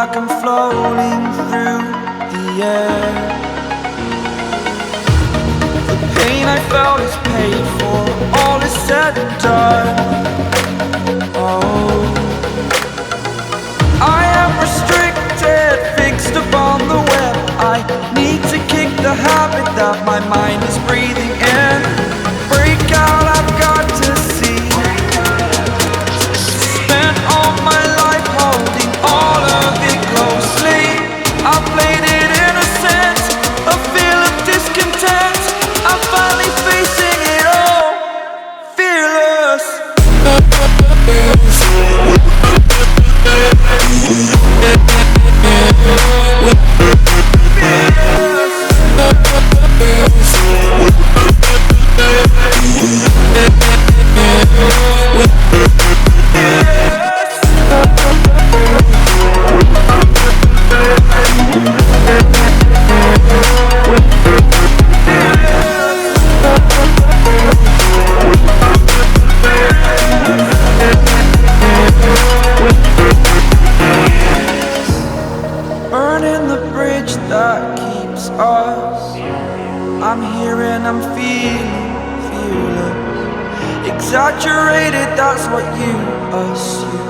like I'm floating through the air. The pain I felt is paid for, all is said and done. Oh, I am restricted, fixed upon the web. I need to kick the habit that my mind is breathing in. Break out, I've got to see. Spent all my life holding all of it closely. I played it innocent, a feel of discontent. I'm finally facing it all, fearless. Burning the bridge that keeps us. I'm here and I'm feeling fearless. Exaggerated, that's what you assume.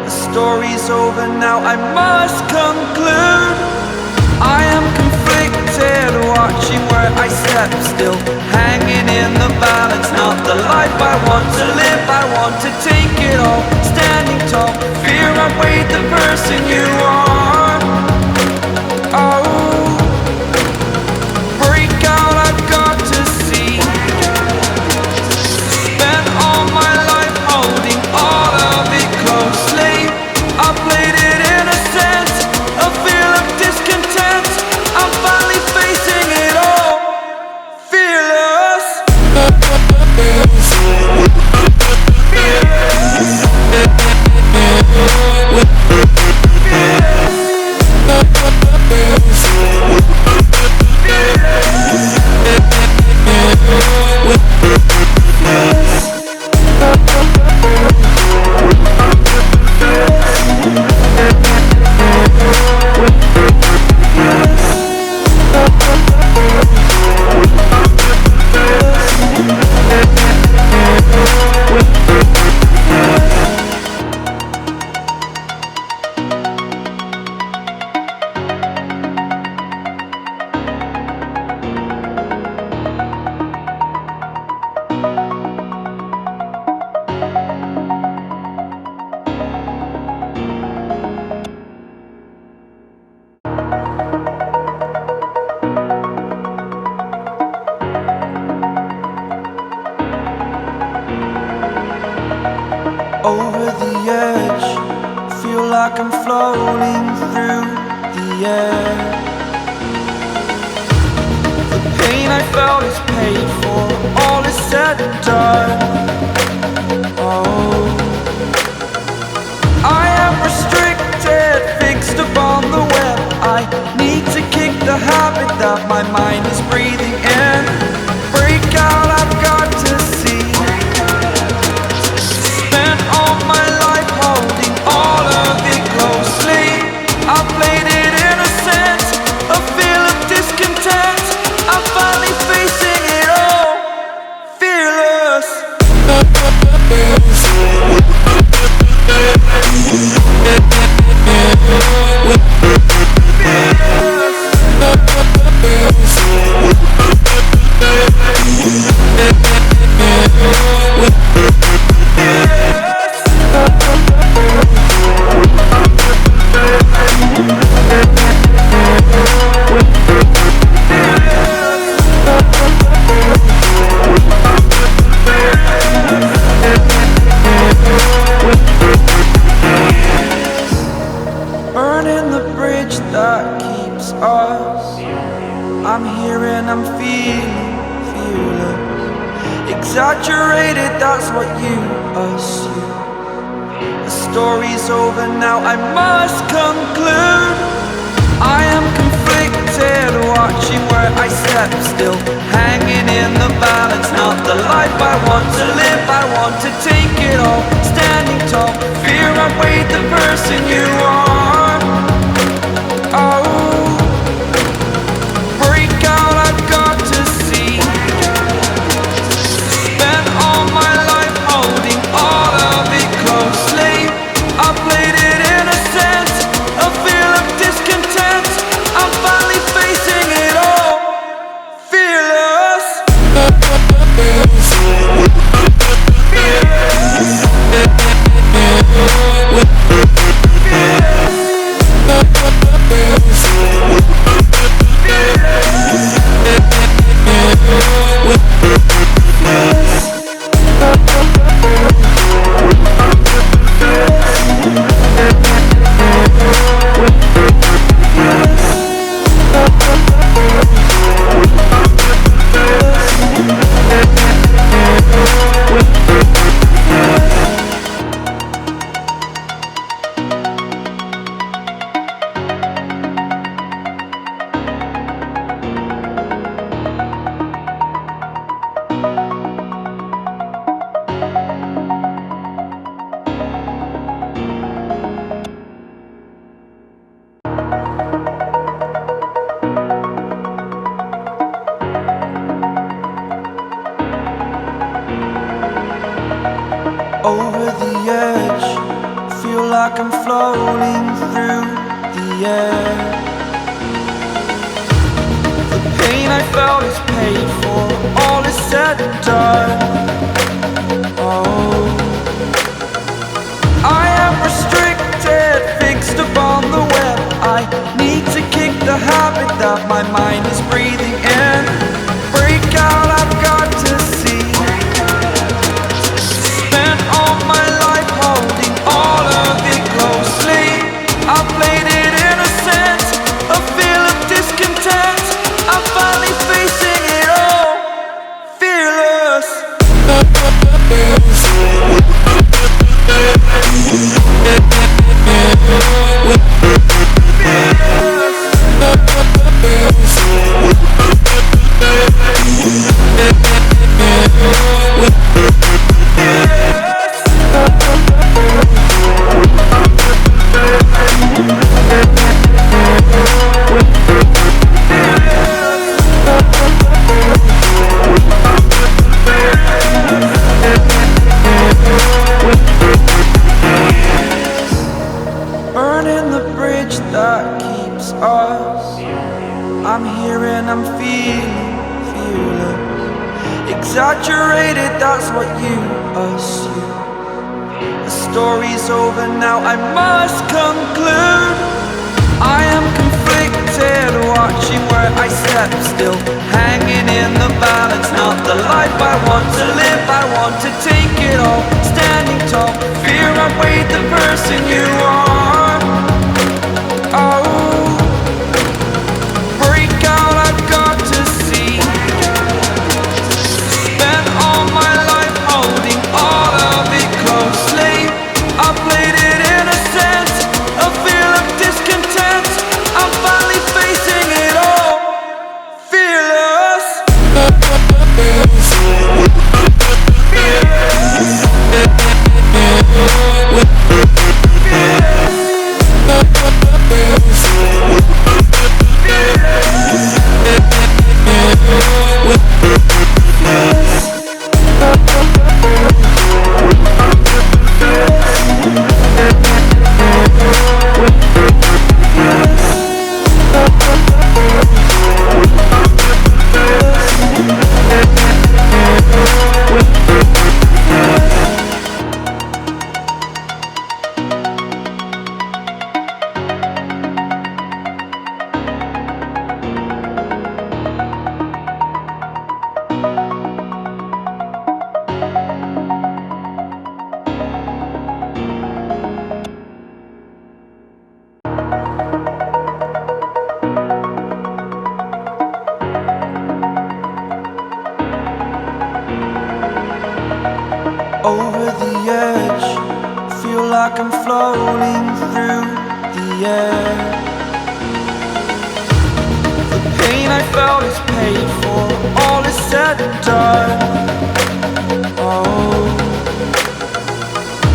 The story's over now, I must conclude. I am conflicted, watching where I step still, hanging in the balance. Not the life I want to live, I want to take it all. Standing tall, fear I weighed the person you are. Oh, break out, I've got to see. Spent all my life holding all of it closely. I played it innocent, a feel of discontent. I'm finally facing it all, fearless. Over the edge, feel like I'm floating through the air. The pain I felt is paid for, all is said and done. Oh, I am restricted, fixed upon the web. I need to kick the habit that my mind is breathing in. Break out, I've got to see. Spent all my life holding all of it closely. I played it innocent, a feel of discontent. I'm finally facing it all, fearless. Burning the bridge that keeps us. I'm here and I'm feeling fearless. Exaggerated, that's what you assume. The story's over now, I must conclude. I am conflicted, watching where I step still, hanging in the balance. Not the life I want to live, I want to take it all. Standing tall, fear I weighed the person you are. like I'm floating through the air. The pain I felt is paid for, all is said and done. Oh, I am restricted, fixed upon the web. I need to kick the habit that my mind is breathing in. Break out, I've got to see. Spent all my life holding all of it closely. I played it innocent, a feel of discontent. I'm finally facing it all, fearless. Burning the bridge that keeps us. I'm here and I'm feeling fearless. Exaggerated, that's what you assume. The story's over now, I must conclude. I am conflicted, watching where I step still, hanging in the balance. Not the life I want to live, I want to take it all. Standing tall, fear I weighed the person you are. Oh, break out, I've got to see. Spent all my life holding all of it closely. I played it innocent, a feel of discontent. I'm finally facing it all, fearless. Over the edge, feel like I'm floating through the air. The pain I felt is paid for, all is said and done. Oh,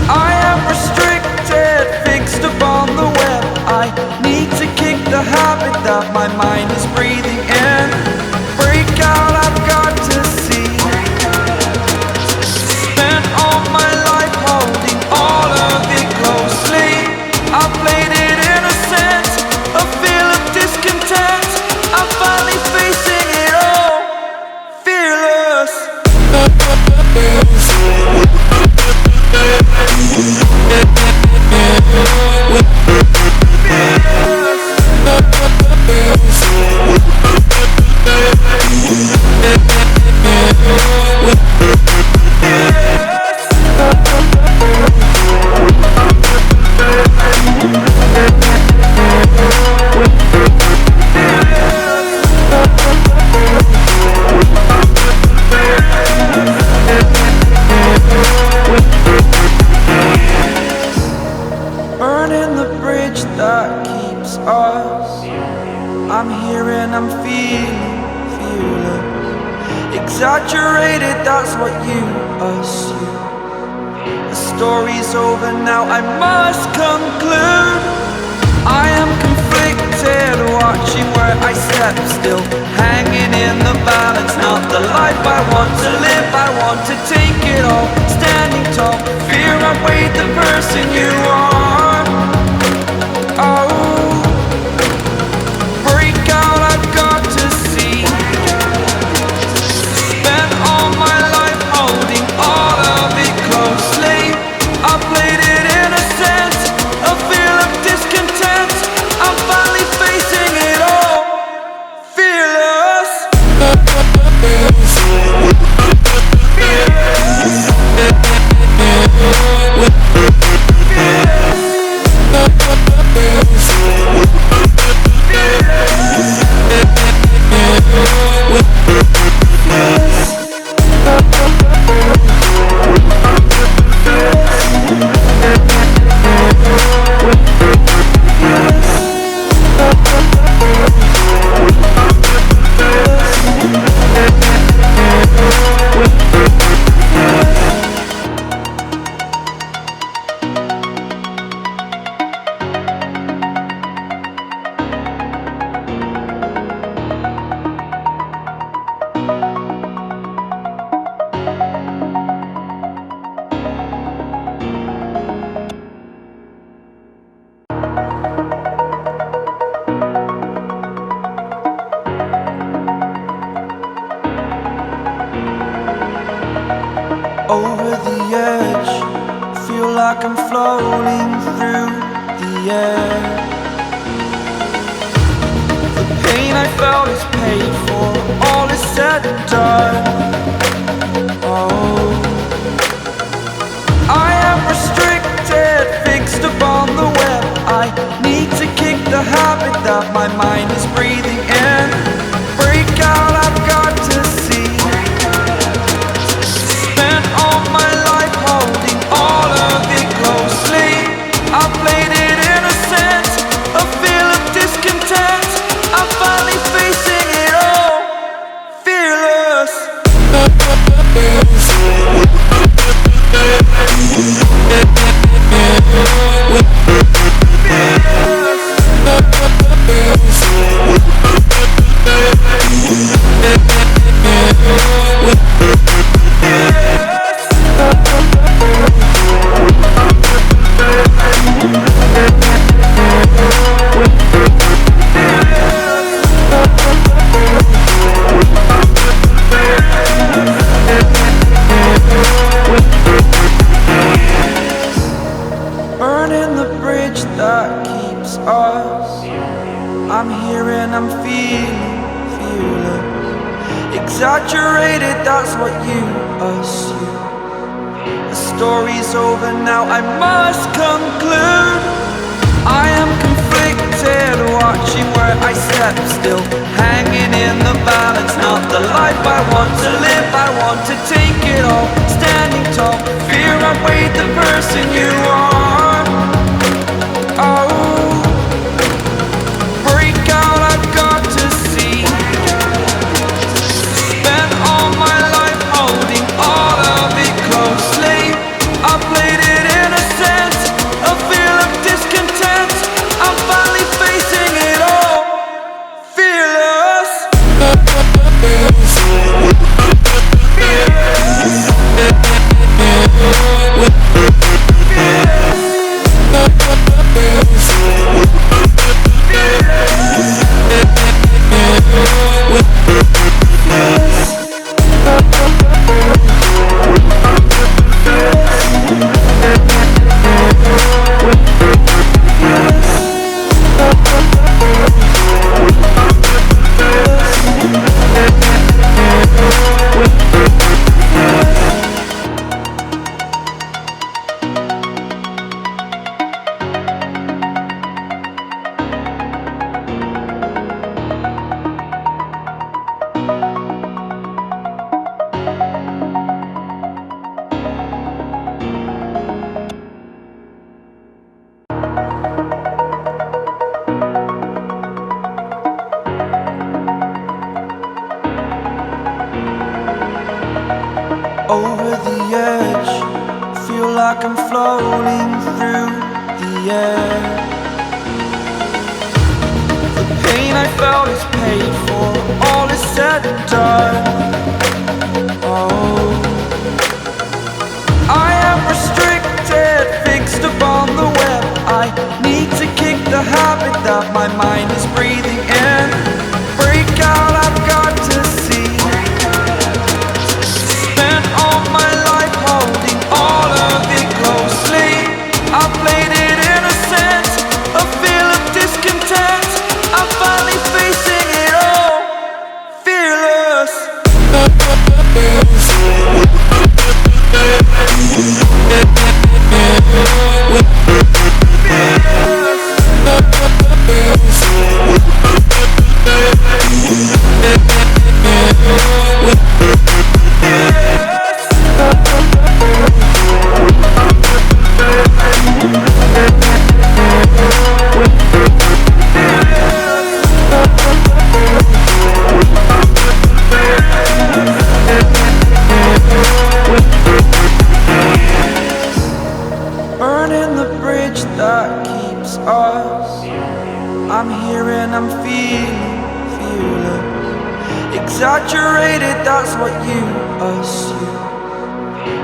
I am restricted, fixed upon the web. I need to kick the habit that my mind is breathing in. Break out, I've got to see. Spent all my life holding all of it closely. I played it innocent, a feel of discontent. I'm finally facing it all, fearless. Burning the bridge that keeps us. I'm here and I'm feeling fearless. Exaggerated, that's what you assume. The story's over now, I must conclude. I am conflicted, watching where I step still, hanging in the balance. Not the life I want to live, I want to take it all. Standing tall, fear I weighed the person you are. like I'm floating through the air. The pain I felt is paid for, all is said and done. Oh, I am restricted, fixed upon the web. I need to kick the habit that my mind is breathing in. Break out, I've got to see. Spent all my life holding all of it closely. I played it innocent, a feel of discontent. I'm finally facing it all, fearless. Burning the bridge that keeps us. I'm here and I'm feeling fearless. Exaggerated, that's what you assume. The story's over now, I must conclude. I am conflicted, watching where I step still, hanging in the balance. Not the life I want to live, I want to take it all. Standing tall, fear I weighed the person you are. Oh, break out, I've got to see. Spent all my life holding all of it closely. I played it innocent, a feel of discontent. I'm finally facing it all, fearless. Over the edge, feel like I'm floating through the air. The pain I felt is paid for, all is said and done. Oh, I am restricted, fixed upon the web. I need to kick the habit that my mind is breathing in. Break out, I've got to see. Spent all my life holding all of it closely. I played it innocent, a feel of discontent. I'm finally facing it all, fearless. Burning the bridge that keeps us. I'm here and I'm feeling fearless. Exaggerated, that's what you assume.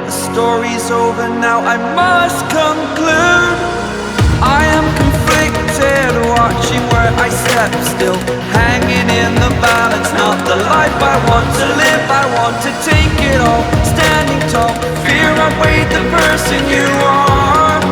The story's over now, I must conclude. I am conflicted, watching where I step still, hanging in the balance. Not the life I want to live, I want to take it all. Standing tall, fear I weighed the person you are.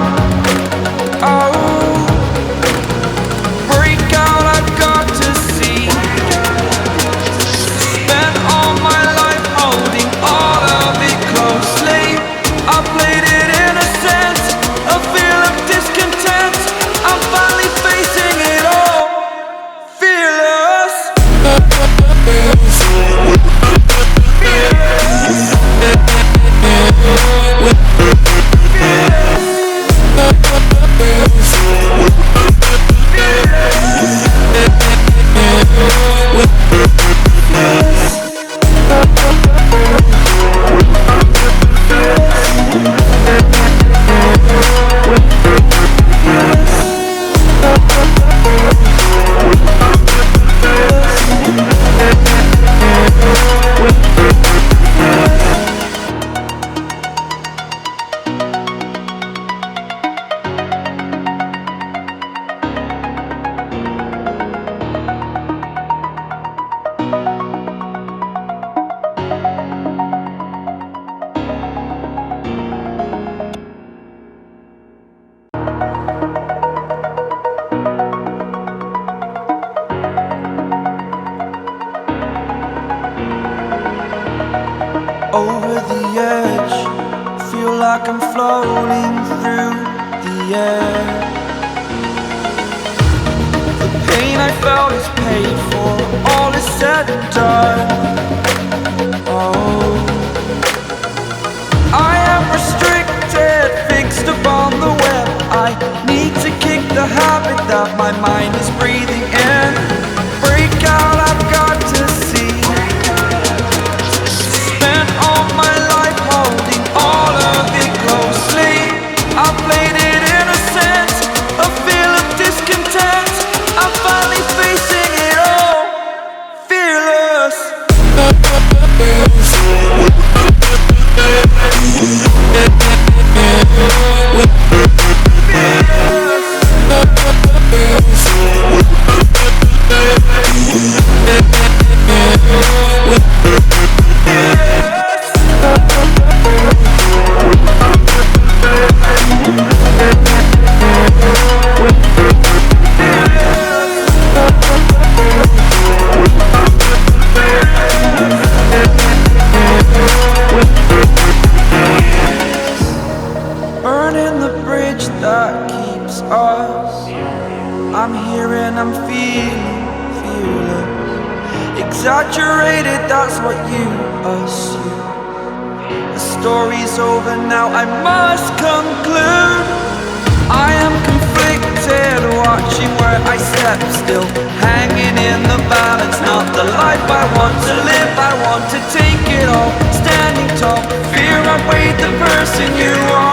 like I'm floating through the air. The pain I felt is paid for, all is said and done. Oh, I am restricted, fixed upon the web. I need to kick the habit that my mind is breathing in. Break out, I've got to see. Spent all my life holding all of it closely. I played it innocent, a feel of discontent. I'm finally facing it all, fearless. Burning the bridge that keeps us. I'm here and I'm feeling fearless. Exaggerated, that's what you assume. The story's over now, I must conclude. I am conflicted, watching where I step still, hanging in the balance. Not the life I want to live, I want to take it all. Standing tall, fear I weighed the person you are.